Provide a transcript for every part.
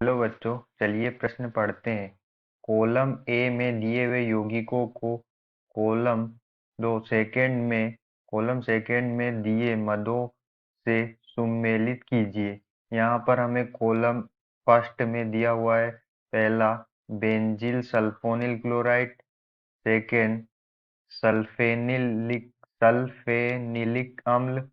Hello बच्चों, चलिए प्रश्न पढ़ते हैं। कॉलम ए में दिए हुए यौगिकों को कॉलम दो सेकंड में कॉलम सेकंड में दिए मदों से सुमेलित कीजिए। यहाँ पर हमें कॉलम फर्स्ट में दिया हुआ है। पहला बेंजील सल्फोनिल क्लोराइड, सेकंड सल्फेनिलिक सल्फेनिलिक अम्ल,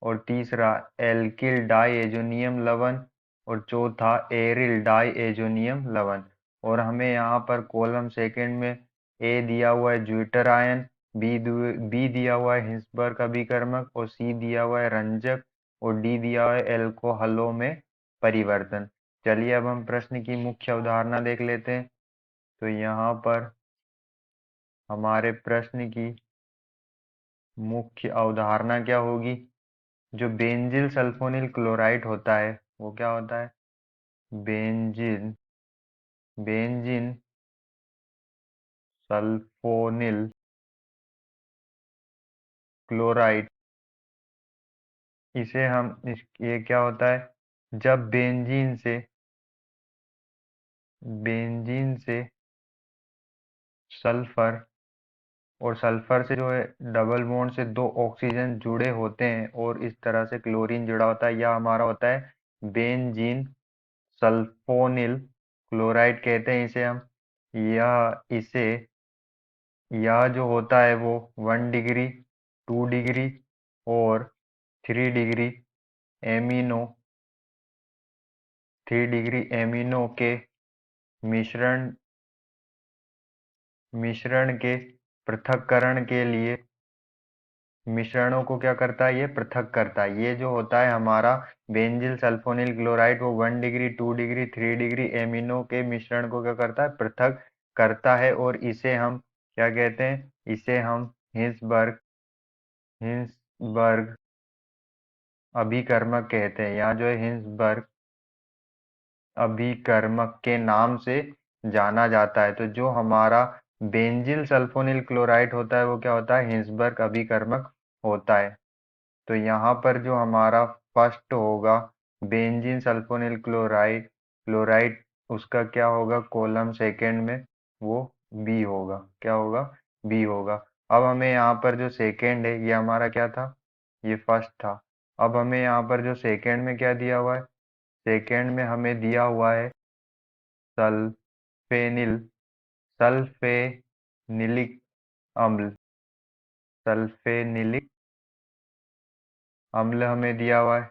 और तीसरा एल्किल डाइएजोनियम लवण, और चौथा एरिल डाइएजोनियम लवण। और हमें यहाँ पर कॉलम सेकंड में ए दिया हुआ है ज्यूटर आयन, बी दिया हुआ है हिंसबर्ग अभिकर्मक, और सी दिया हुआ है रंजक, और डी दिया हुआ है एल्कोहलों में परिवर्तन। चलिए अब हम प्रश्न की मुख्य अवधारणा देख लेते हैं। तो यहाँ पर हमारे प्रश्न की मुख्य अवधारणा क्या होगी। जो बेंजिल सल्फोनिल क्लोराइड होता है वो क्या होता है। बेंजिन बेंजीन सल्फोनिल क्लोराइड, इसे हम ये क्या होता है जब बेंजीन से सल्फर और सल्फर से जो है डबल बॉन्ड से दो ऑक्सीजन जुड़े होते हैं और इस तरह से क्लोरीन जुड़ा होता है, यह हमारा होता है बेंजीन सल्फोनिल क्लोराइड कहते हैं इसे हम। यह जो होता है वो 1 डिग्री, 2 डिग्री और 3 डिग्री एमिनो 3 डिग्री एमिनो के मिश्रण मिश्रण के पृथक्करण के लिए मिश्रणों को क्या करता है, ये पृथक करता है। ये जो होता है हमारा बेंजिल सल्फोनिल क्लोराइड, वो 1 डिग्री, 2 डिग्री, 3 डिग्री एमिनो के मिश्रण को क्या करता है, पृथक करता है। और इसे हम क्या कहते हैं, इसे हम हिंसबर्ग अभिकर्मक कहते हैं। यहाँ जो है हिंसबर्ग अभिकर्मक के नाम से जाना जाता है। तो जो हमारा बेंजिल सल्फोनिल क्लोराइड होता है वो क्या होता है, हिंसबर्ग अभिकर्मक होता है। तो यहाँ पर जो हमारा फर्स्ट होगा बेंजीन सल्फोनिल क्लोराइड, उसका क्या होगा कॉलम सेकंड में, वो बी होगा। क्या होगा, बी होगा। अब हमें यहाँ पर जो सेकंड है ये हमारा क्या था, ये फर्स्ट था। अब हमें यहाँ पर जो सेकंड में क्या दिया हुआ है, सेकंड में हमें दिया हुआ है सल्फेनिल सल्फेनिलिक अम्ल सल्फेनिलिक अम्ल हमें दिया हुआ है।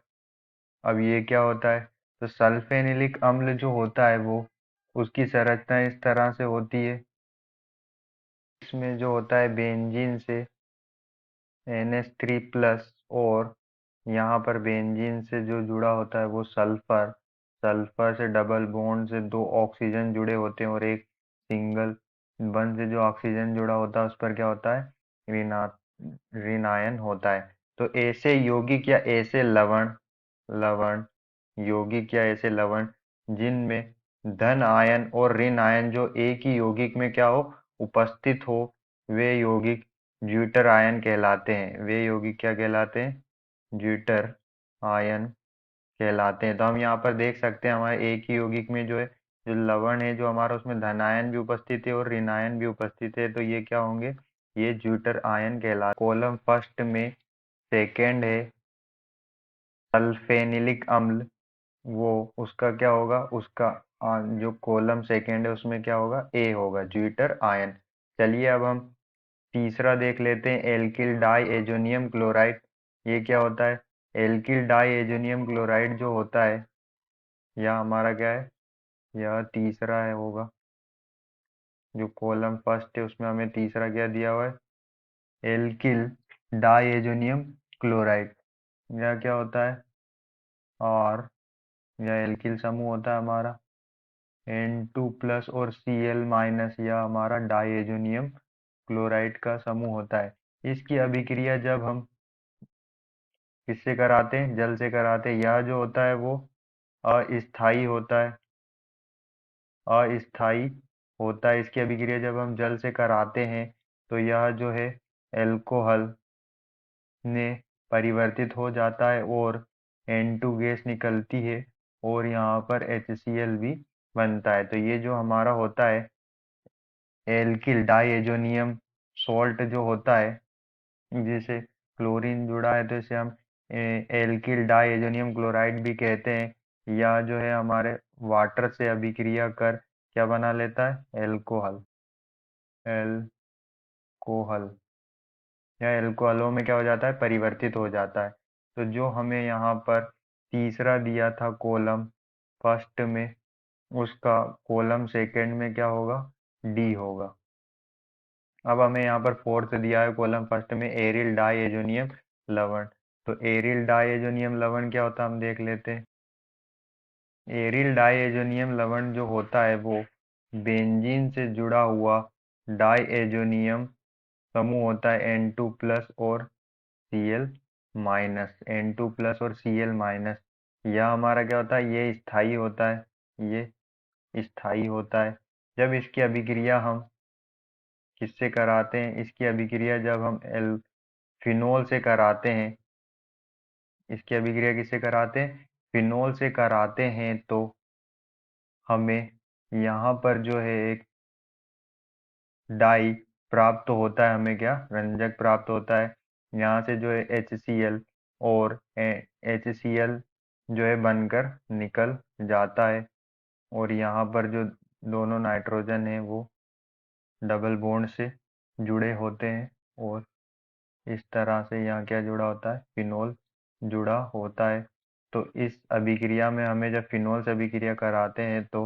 अब ये क्या होता है, तो सल्फेनिलिक अम्ल जो होता है वो उसकी संरचना इस तरह से होती है। इसमें जो होता है बेंजीन से NH3+ और यहाँ पर बेंजीन से जो जुड़ा होता है वो सल्फर सल्फर से डबल बॉन्ड से दो ऑक्सीजन जुड़े होते हैं और एक सिंगल बंध से जो ऑक्सीजन जुड़ा होता है उस पर क्या होता है, ऋणा ऋणायन होता है। तो ऐसे यौगिक या ऐसे लवण यौगिक या ऐसे लवण जिनमें धन आयन और ऋण आयन जो एक ही यौगिक में क्या हो, उपस्थित हो, वे यौगिक ज्यूटर आयन कहलाते हैं। वे यौगिक क्या कहलाते हैं, ज्यूटर आयन कहलाते हैं। तो हम यहाँ पर देख सकते हैं हमारे एक ही यौगिक में जो है, जो लवण है जो हमारा, उसमें धनायन भी उपस्थित है और ऋणायन भी उपस्थित है। तो ये क्या होंगे, ये ज्यूटर आयन कहलाते। कॉलम फर्स्ट में सेकेंड है सल्फेनिलिक अम्ल, वो उसका क्या होगा, उसका जो कॉलम सेकेंड है उसमें क्या होगा, ए होगा, ज्यूटर आयन। चलिए अब हम तीसरा देख लेते हैं एल्किल डाई एजोनियम क्लोराइड। ये क्या होता है, एल्किल डाई एजोनियम क्लोराइड जो होता है, यह हमारा क्या है, यह तीसरा है होगा। जो कॉलम फर्स्ट है उसमें हमें तीसरा क्या दिया हुआ है, एल्किल डाई एजोनियम क्लोराइड। यह क्या होता है, और यह एल्किल समूह होता है हमारा N2+ और Cl-, यह हमारा डाइएजोनियम क्लोराइड का समूह होता है। इसकी अभिक्रिया जब हम किससे कराते हैं, जल से कराते हैं। यह जो होता है वो अस्थाई होता है अस्थाई होता है। इसकी अभिक्रिया जब हम जल से कराते हैं तो यह जो है एल्कोहल में परिवर्तित हो जाता है और N2 गैस निकलती है और यहाँ पर HCl भी बनता है। तो ये जो हमारा होता है एल्किल डाइएजोनियम सॉल्ट जो होता है, जिसे क्लोरीन जुड़ा है तो इसे हम एल्किल डाइएजोनियम क्लोराइड भी कहते हैं, या जो है हमारे वाटर से अभिक्रिया कर क्या बना लेता है, एल्कोहल। एल्कोहल या एल्कोहलों में क्या हो जाता है, परिवर्तित हो जाता है। तो जो हमें यहाँ पर तीसरा दिया था कॉलम फर्स्ट में, उसका कॉलम सेकंड में क्या होगा, डी होगा। अब हमें यहाँ पर फोर्थ दिया है कॉलम फर्स्ट में एरिल डाइएजोनियम लवण। तो एरिल डाइएजोनियम लवण क्या होता है, हम देख लेते हैं। एरिल डाइएजोनियम लवण जो होता है वो बेंजीन से जुड़ा हुआ डाइएजोनियम समूह होता है N2+ और Cl-, N2+ और Cl-। यह हमारा क्या होता है, ये स्थाई होता है, ये स्थाई होता है। जब इसकी अभिक्रिया हम किससे कराते हैं, इसकी अभिक्रिया जब हम एल फिनोल से कराते हैं, इसकी अभिक्रिया किससे कराते हैं, फिनोल से कराते हैं, तो हमें यहाँ पर जो है एक डाई प्राप्त होता है, हमें क्या रंजक प्राप्त होता है। यहाँ से जो है HCl और HCl जो है बनकर निकल जाता है, और यहाँ पर जो दोनों नाइट्रोजन है वो डबल बॉन्ड से जुड़े होते हैं, और इस तरह से यहाँ क्या जुड़ा होता है, फिनोल जुड़ा होता है। तो इस अभिक्रिया में हमें जब फिनोल से अभिक्रिया कराते हैं तो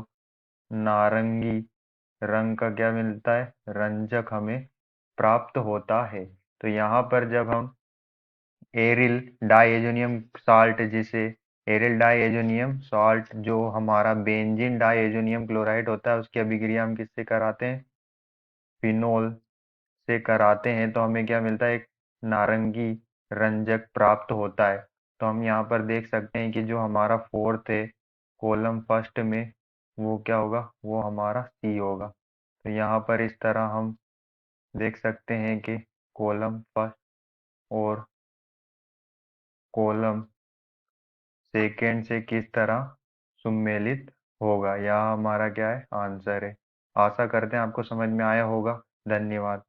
नारंगी रंग का क्या मिलता है, रंजक हमें प्राप्त होता है। तो यहाँ पर जब हम एरिल डाइएजोनियम साल्ट, जिसे एरिल डाइएजोनियम साल्ट जो हमारा बेंजीन डाइएजोनियम क्लोराइड होता है, उसकी अभिक्रिया हम किससे कराते हैं, फिनोल से कराते हैं, तो हमें क्या मिलता है, एक नारंगी रंजक प्राप्त होता है। तो हम यहाँ पर देख सकते हैं कि जो हमारा फोर्थ है कॉलम फर्स्ट में, वो क्या होगा, वो हमारा सी होगा। तो यहाँ पर इस तरह हम देख सकते हैं कि कॉलम फर्स्ट और कॉलम सेकेंड से किस तरह सुमेलित होगा। यह हमारा क्या है, आंसर है। आशा करते हैं आपको समझ में आया होगा। धन्यवाद।